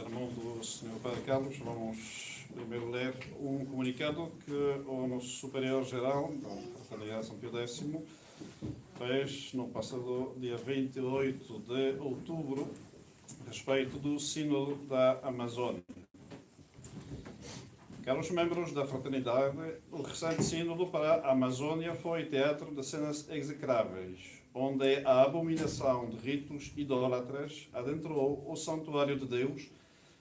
sermão do Sr. Padre Carlos, vamos primeiro ler um comunicado que o nosso Superior-Geral da Fraternidade São Pio X fez no passado dia 28 de outubro, a respeito do Sínodo da Amazônia. Caros membros da Fraternidade, o recente Sínodo para a Amazônia foi teatro de cenas execráveis, onde a abominação de ritos idólatras adentrou o santuário de Deus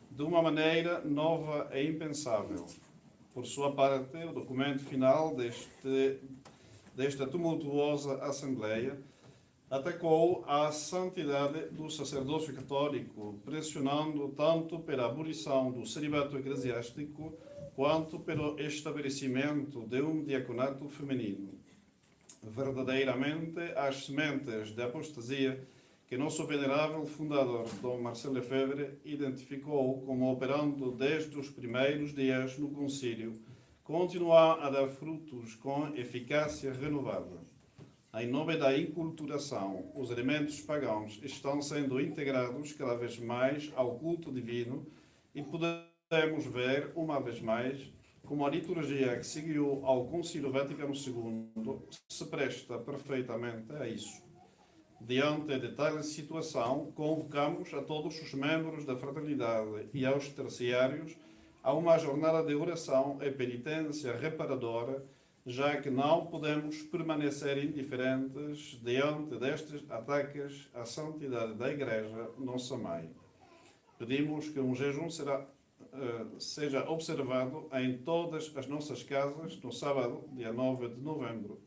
de uma maneira nova e impensável. Por sua parte, o documento final desta tumultuosa Assembleia atacou a santidade do sacerdócio católico, pressionando tanto pela abolição do celibato eclesiástico quanto pelo estabelecimento de um diaconato feminino. Verdadeiramente, as sementes de apostasia que nosso venerável fundador, Dom Marcelo Lefebvre, identificou como operando desde os primeiros dias no concílio, continuam a dar frutos com eficácia renovada. Em nome da inculturação, os elementos pagãos estão sendo integrados cada vez mais ao culto divino e podemos ver, uma vez mais, como a liturgia que seguiu ao Concílio Vaticano II se presta perfeitamente a isso. Diante de tal situação, convocamos a todos os membros da Fraternidade e aos terciários a uma jornada de oração e penitência reparadora, já que não podemos permanecer indiferentes diante destes ataques à santidade da Igreja, nossa Mãe. Pedimos que um jejum seja observado em todas as nossas casas no sábado, dia 9 de novembro.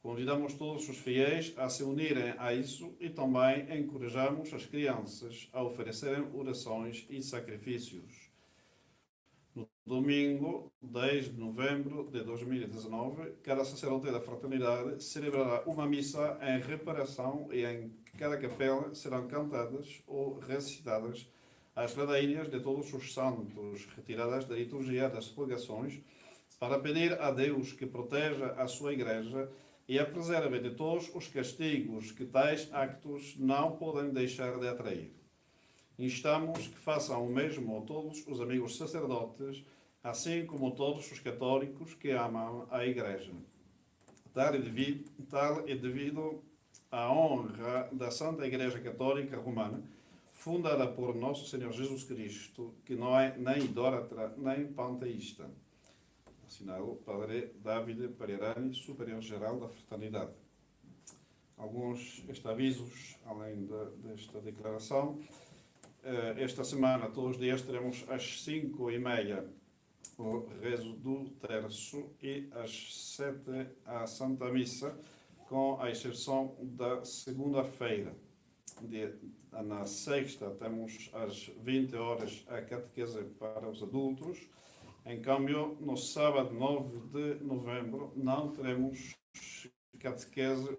Convidamos todos os fiéis a se unirem a isso e também encorajamos as crianças a oferecerem orações e sacrifícios. No domingo, 10 de novembro de 2019, cada sacerdote da Fraternidade celebrará uma missa em reparação e em cada capela serão cantadas ou recitadas as ladainhas de todos os santos, retiradas da liturgia das pregações, para pedir a Deus que proteja a sua Igreja e a preserve de todos os castigos que tais actos não podem deixar de atrair. Instamos que façam o mesmo todos os amigos sacerdotes, assim como todos os católicos que amam a Igreja. Tal é devido à honra da Santa Igreja Católica Romana, fundada por Nosso Senhor Jesus Cristo, que não é nem idólatra nem panteísta. Assinado Padre Davide Pereirani, Superior-Geral da Fraternidade. Alguns avisos, além desta declaração. Esta semana, todos os dias, teremos às 5h30 o rezo do terço e às 7 a Santa Missa, com a exceção da segunda-feira. Na sexta, temos às 20 horas a catequese para os adultos. Em câmbio, no sábado 9 de novembro, não teremos catequese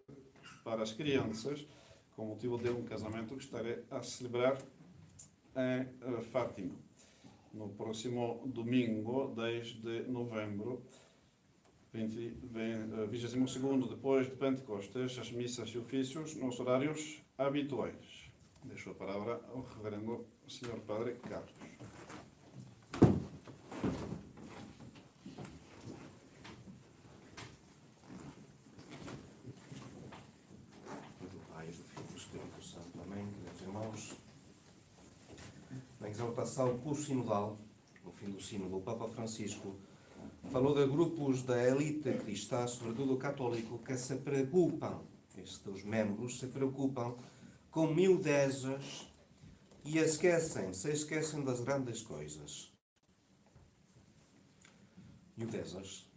para as crianças, com motivo de um casamento que estarei a celebrar em Fátima. No próximo domingo, 10 de novembro, 22º depois de Pentecostes, as missas e ofícios nos horários habituais. Deixo a palavra ao Reverendo Sr. Padre Carlos. Na exaltação sinodal, no fim do sínodo, o Papa Francisco falou de grupos da elite cristã, sobretudo católico, que se preocupam, estes membros se preocupam com miudezas e se esquecem das grandes coisas. Miudezas.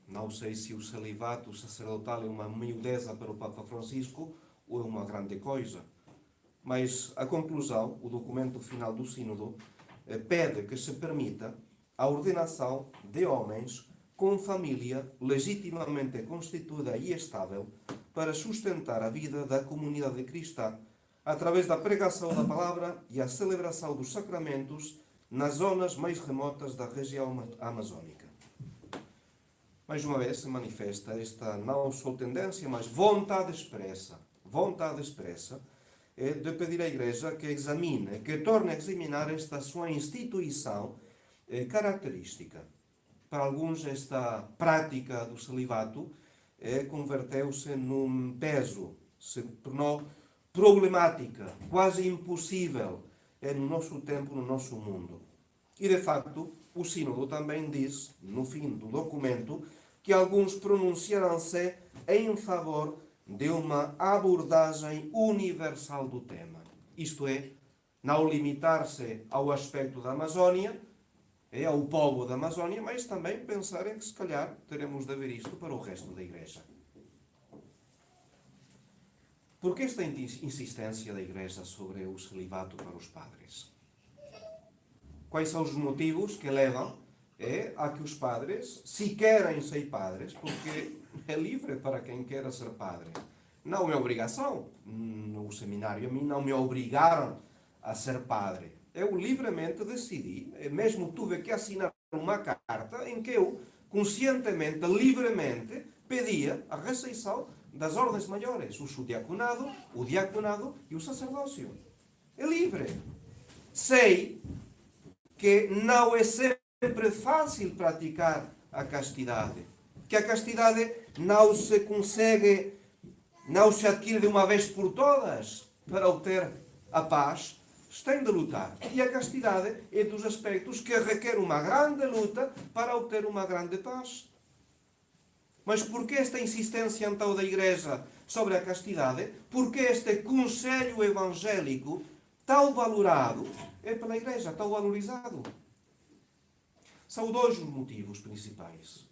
Não sei se o celibato sacerdotal é uma miudeza para o Papa Francisco ou é uma grande coisa. Mas a conclusão, o documento final do Sínodo, pede que se permita a ordenação de homens com família legitimamente constituída e estável para sustentar a vida da comunidade cristã através da pregação da palavra e a celebração dos sacramentos nas zonas mais remotas da região amazônica. Mais uma vez se manifesta esta não só tendência, mas vontade expressa é de pedir à Igreja que examine, que torne a examinar esta sua instituição característica. Para alguns, esta prática do celibato converteu-se num peso, se tornou problemática, quase impossível no nosso tempo, no nosso mundo. E, de facto, o Sínodo também diz, no fim do documento, que alguns pronunciaram-se em favor de uma abordagem universal do tema. Isto é, não limitar-se ao aspecto da Amazónia, ao povo da Amazónia, mas também pensarem que, se calhar, teremos de ver isto para o resto da Igreja. Por que esta insistência da Igreja sobre o celibato para os padres? Quais são os motivos que levam a que os padres, se querem ser padres, porque é livre para quem queira ser padre. Não é obrigação. No seminário, a mim não me obrigaram a ser padre. Eu livremente decidi, mesmo tive que assinar uma carta em que eu, conscientemente, livremente, pedia a recepção das ordens maiores, o subdiaconado, o diaconado e o sacerdócio. É livre. Sei que não é sempre fácil praticar a castidade. Que a castidade não se consegue, não se adquire de uma vez por todas para obter a paz. Tem de lutar. E a castidade é dos aspectos que requer uma grande luta para obter uma grande paz. Mas por que esta insistência então da Igreja sobre a castidade? Por que este conselho evangélico tão valorado pela Igreja, tão valorizado? São dois os motivos principais.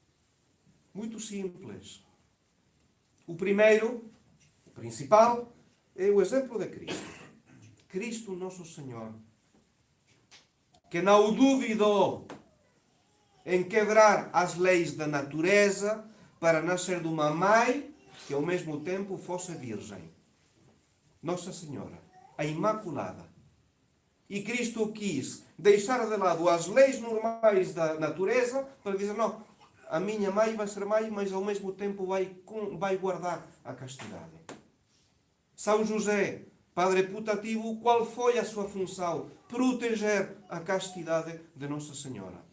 Muito simples. O primeiro, o principal, é o exemplo de Cristo. Cristo Nosso Senhor, que não duvidou em quebrar as leis da natureza para nascer de uma mãe que ao mesmo tempo fosse virgem. Nossa Senhora, a Imaculada. E Cristo quis deixar de lado as leis normais da natureza para dizer, não, a minha mãe vai ser mãe, mas ao mesmo tempo vai guardar a castidade. São José, padre putativo, qual foi a sua função? Proteger a castidade de Nossa Senhora.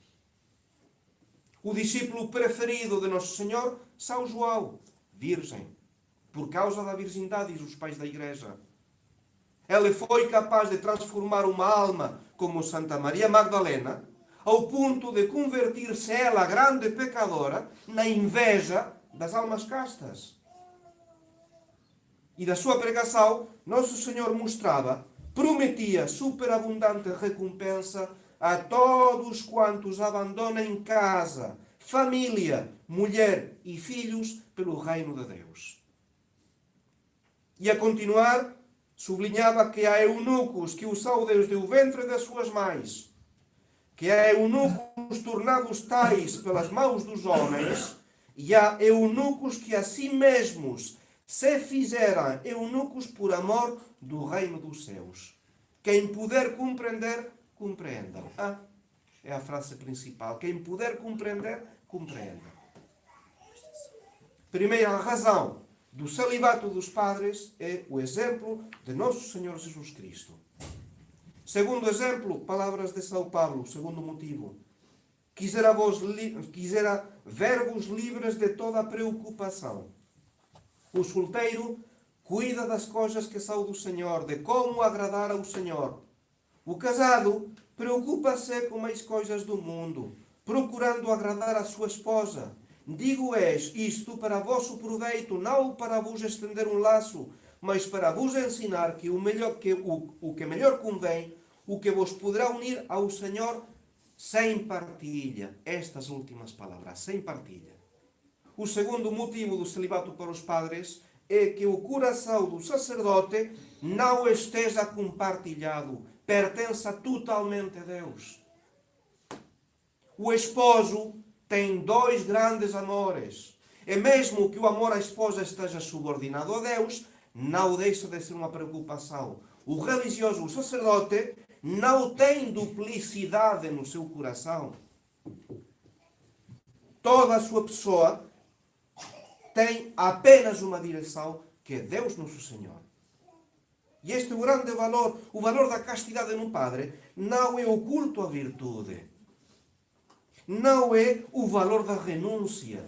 O discípulo preferido de Nosso Senhor, São João, virgem, por causa da virgindade, diz os pais da Igreja. Ele foi capaz de transformar uma alma como Santa Maria Magdalena, ao ponto de convertir-se ela, grande pecadora, na inveja das almas castas. E da sua pregação, Nosso Senhor mostrava, prometia superabundante recompensa a todos quantos abandonem casa, família, mulher e filhos pelo reino de Deus. E a continuar, sublinhava que há eunucos que o são desde o ventre das suas mães, que há eunucos tornados tais pelas mãos dos homens, e há eunucos que a si mesmos se fizeram eunucos por amor do reino dos céus. Quem puder compreender, compreenda. É a frase principal. Quem puder compreender, compreenda. Primeira razão do celibato dos padres é o exemplo de Nosso Senhor Jesus Cristo. Segundo exemplo, palavras de São Paulo, segundo motivo. Quisera ver-vos livres de toda preocupação. O solteiro cuida das coisas que são do Senhor, de como agradar ao Senhor. O casado preocupa-se com as coisas do mundo, procurando agradar a sua esposa. Digo-es isto para vosso proveito, não para vos estender um laço, mas para vos ensinar que o que melhor convém, o que vos poderá unir ao Senhor sem partilha. Estas últimas palavras, sem partilha. O segundo motivo do celibato para os padres é que o coração do sacerdote não esteja compartilhado, pertença totalmente a Deus. O esposo tem dois grandes amores. E mesmo que o amor à esposa esteja subordinado a Deus, não deixa de ser uma preocupação. O religioso, o sacerdote, não tem duplicidade no seu coração. Toda a sua pessoa tem apenas uma direção, que é Deus Nosso Senhor. E este é o grande valor, o valor da castidade no padre, não é o culto à virtude. Não é o valor da renúncia.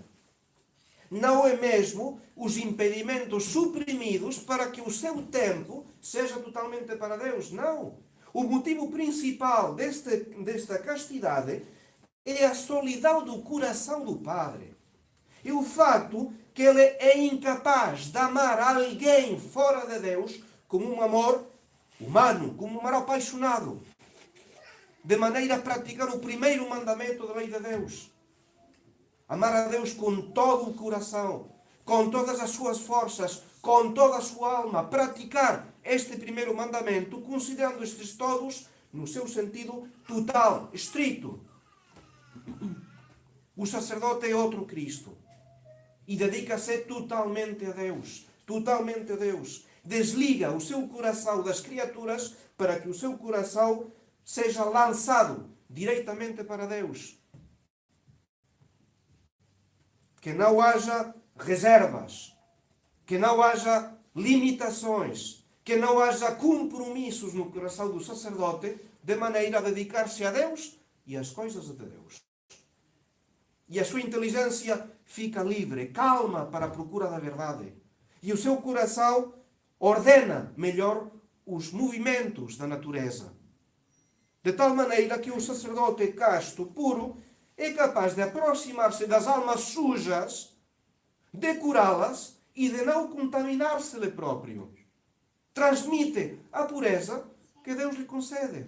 Não é mesmo os impedimentos suprimidos para que o seu tempo seja totalmente para Deus. Não. O motivo principal desta castidade é a solidão do coração do padre. E o facto que ele é incapaz de amar alguém fora de Deus como um amor humano, como um amor apaixonado, de maneira a praticar o primeiro mandamento da lei de Deus. Amar a Deus com todo o coração, com todas as suas forças, com toda a sua alma. Praticar este primeiro mandamento, considerando estes todos no seu sentido total, estrito. O sacerdote é outro Cristo. E dedica-se totalmente a Deus. Totalmente a Deus. Desliga o seu coração das criaturas para que o seu coração seja lançado diretamente para Deus. Que não haja reservas. Que não haja limitações. Que não haja compromissos no coração do sacerdote de maneira a dedicar-se a Deus e às coisas de Deus. E a sua inteligência fica livre, calma para a procura da verdade. E o seu coração ordena melhor os movimentos da natureza. De tal maneira que um sacerdote casto, puro, é capaz de aproximar-se das almas sujas, de curá-las e de não contaminar-se ele próprio. Transmite a pureza que Deus lhe concede.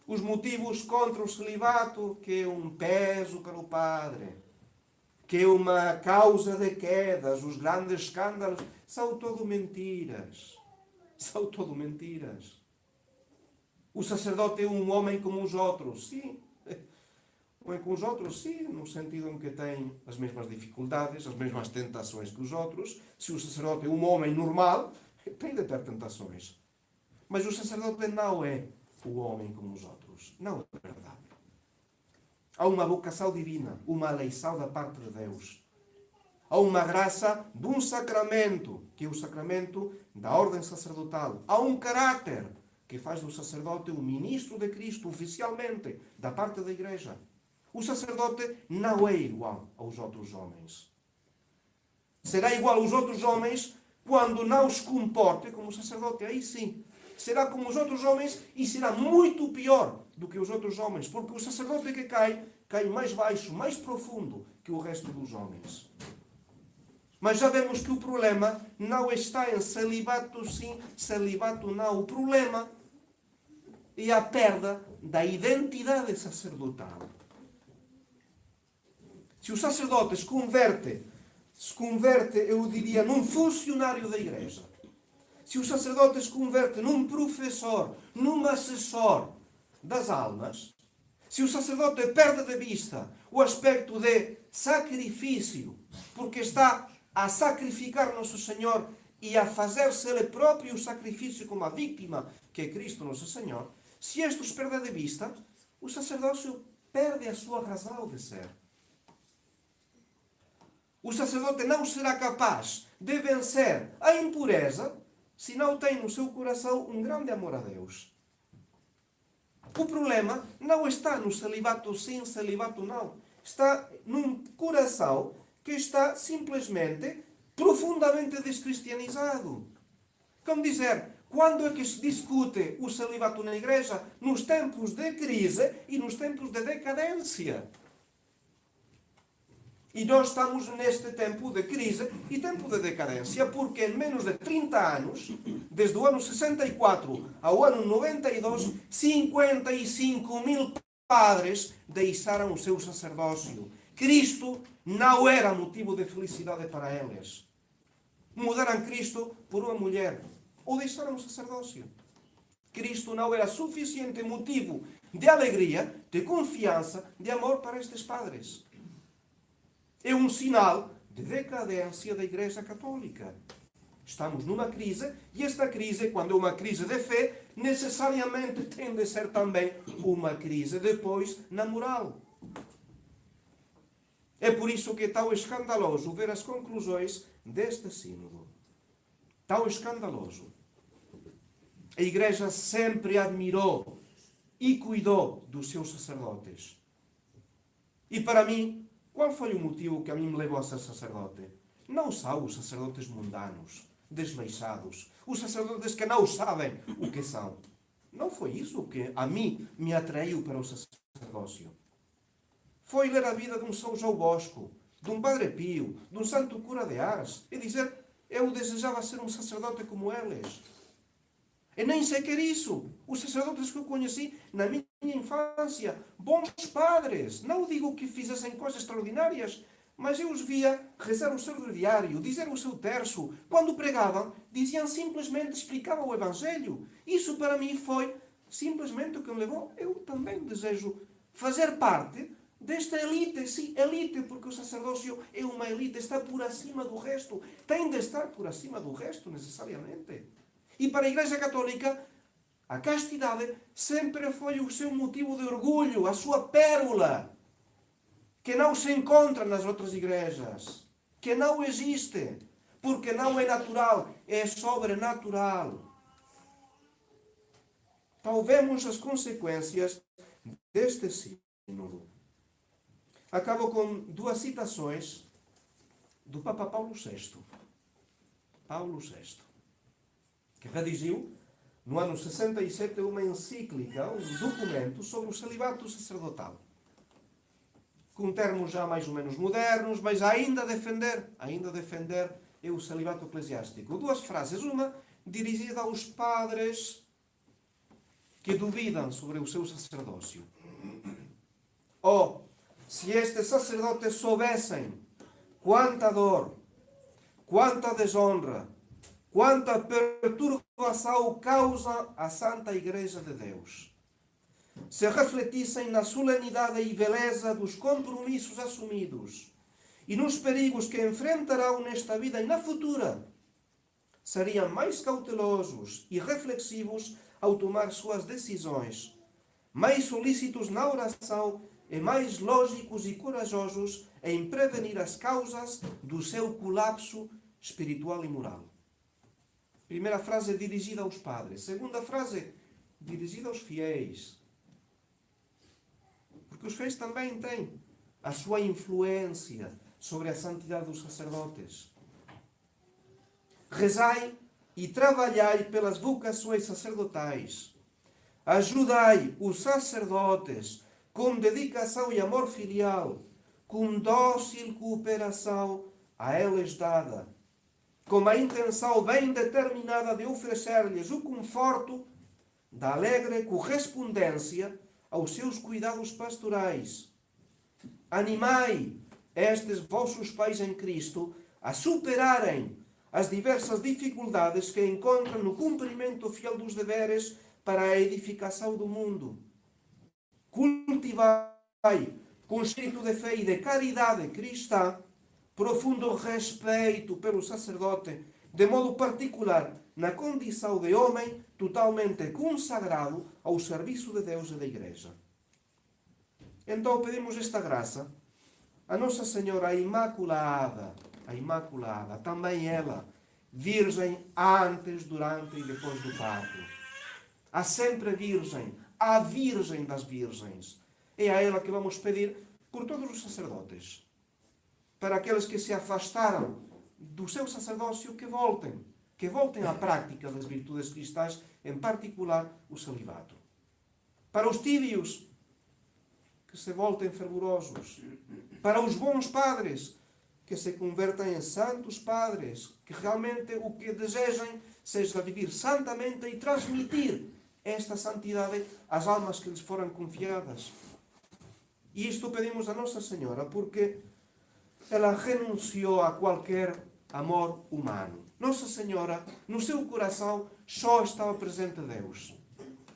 Os motivos contra o celibato, que é um peso para o padre, que é uma causa de quedas, os grandes escândalos, são tudo mentiras. São tudo mentiras. O sacerdote é um homem como os outros, sim. Um homem como os outros, sim, no sentido em que tem as mesmas dificuldades, as mesmas tentações que os outros. Se o sacerdote é um homem normal, tem de ter tentações. Mas o sacerdote não é o homem como os outros. Não é verdade. Há uma vocação divina, uma eleição da parte de Deus. Há uma graça de um sacramento, que é o sacramento da ordem sacerdotal. Há um caráter que faz do sacerdote o ministro de Cristo, oficialmente, da parte da Igreja. O sacerdote não é igual aos outros homens. Será igual aos outros homens quando não se comporte como sacerdote. Aí sim. Será como os outros homens e será muito pior do que os outros homens. Porque o sacerdote que cai mais baixo, mais profundo que o resto dos homens. Mas já vemos que o problema não está em celibato sim, celibato não. O problema é a perda da identidade sacerdotal. Se o sacerdote se converte, eu diria, num funcionário da Igreja, se o sacerdote se converte num professor, num assessor das almas, se o sacerdote perde de vista o aspecto de sacrifício, porque está a sacrificar Nosso Senhor e a fazer-se Ele próprio o sacrifício como a vítima que é Cristo Nosso Senhor, se estes perde de vista, o sacerdócio perde a sua razão de ser. O sacerdote não será capaz de vencer a impureza se não tem no seu coração um grande amor a Deus. O problema não está no celibato sim, celibato não. Está num coração que está simplesmente profundamente descristianizado. Como dizer, quando é que se discute o celibato na Igreja? Nos tempos de crise e nos tempos de decadência. E nós estamos neste tempo de crise e tempo de decadência, porque em menos de 30 anos, desde o ano 64 ao ano 92, 55.000 padres deixaram o seu sacerdócio. Cristo não era motivo de felicidade para eles. Mudaram Cristo por uma mulher, ou deixaram o sacerdócio. Cristo não era suficiente motivo de alegria, de confiança, de amor para estes padres. É um sinal de decadência da Igreja Católica. Estamos numa crise, e esta crise, quando é uma crise de fé, necessariamente tem de ser também uma crise depois na moral. É por isso que é tão escandaloso ver as conclusões deste sínodo. tão escandaloso. A Igreja sempre admirou e cuidou dos seus sacerdotes. E para mim, qual foi o motivo que a mim me levou a ser sacerdote? Não são os sacerdotes mundanos, desleixados, os sacerdotes que não sabem o que são. Não foi isso que a mim me atraiu para o sacerdócio. Foi ler a vida de um São João Bosco, de um Padre Pio, de um Santo Cura de Ars, e dizer, eu desejava ser um sacerdote como eles. E nem sequer isso. Os sacerdotes que eu conheci na minha infância, bons padres, não digo que fizessem coisas extraordinárias, mas eu os via rezar o seu breviário, dizer o seu terço. Quando pregavam, diziam simplesmente, explicavam o Evangelho. Isso para mim foi simplesmente o que me levou. Eu também desejo fazer parte desta elite, sim, elite, porque o sacerdócio é uma elite, está por acima do resto, tem de estar por acima do resto, necessariamente. E para a Igreja Católica, a castidade sempre foi o seu motivo de orgulho, a sua pérola, que não se encontra nas outras igrejas, que não existe, porque não é natural, é sobrenatural. Então vemos as consequências deste sínodo. Acabo com duas citações do Papa Paulo VI. Paulo VI, que redigiu, no ano 67, uma encíclica, um documento sobre o celibato sacerdotal. Com termos já mais ou menos modernos, mas ainda a defender o celibato eclesiástico. Duas frases. Uma dirigida aos padres que duvidam sobre o seu sacerdócio. Se estes sacerdotes soubessem quanta dor, quanta desonra, quanta perturbação causa a Santa Igreja de Deus. Se refletissem na solenidade e beleza dos compromissos assumidos e nos perigos que enfrentarão nesta vida e na futura, seriam mais cautelosos e reflexivos ao tomar suas decisões, mais solícitos na oração e mais lógicos e corajosos em prevenir as causas do seu colapso espiritual e moral. Primeira frase dirigida aos padres. Segunda frase dirigida aos fiéis. Porque os fiéis também têm a sua influência sobre a santidade dos sacerdotes. Rezai e trabalhai pelas vocações sacerdotais. Ajudai os sacerdotes com dedicação e amor filial, com dócil cooperação a eles dada, com a intenção bem determinada de oferecer-lhes o conforto da alegre correspondência aos seus cuidados pastorais. Animai estes vossos pais em Cristo a superarem as diversas dificuldades que encontram no cumprimento fiel dos deveres para a edificação do mundo. Cultivai, com espírito de fé e de caridade cristã, profundo respeito pelo sacerdote, de modo particular na condição de homem totalmente consagrado ao serviço de Deus e da Igreja. Então pedimos esta graça a Nossa Senhora Imaculada, também ela, virgem antes, durante e depois do parto. A sempre virgem, a Virgem das Virgens. É a ela que vamos pedir por todos os sacerdotes. Para aqueles que se afastaram do seu sacerdócio, que voltem à prática das virtudes cristãs, em particular o celibato. Para os tíbios, que se voltem fervorosos. Para os bons padres, que se convertam em santos padres, que realmente o que desejem seja viver santamente e transmitir esta santidade às almas que lhes foram confiadas. E isto pedimos a Nossa Senhora, porque ela renunciou a qualquer amor humano. Nossa Senhora, no seu coração, só estava presente Deus.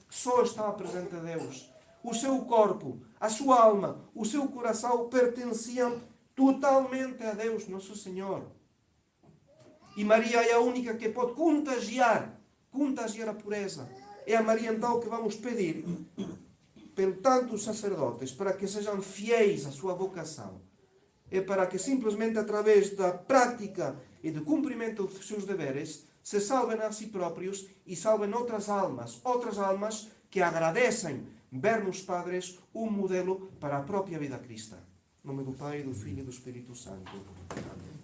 Só estava presente Deus. O seu corpo, a sua alma, o seu coração pertenciam totalmente a Deus, Nosso Senhor. E Maria é a única que pode contagiar a pureza. É a Maria então que vamos pedir, pelo tanto os sacerdotes, para que sejam fiéis à sua vocação. É para que simplesmente através da prática e de cumprimento dos seus deveres, se salvem a si próprios e salvem outras almas que agradecem ver nos padres um modelo para a própria vida cristã. Em nome do Pai, do Filho e do Espírito Santo. Amém.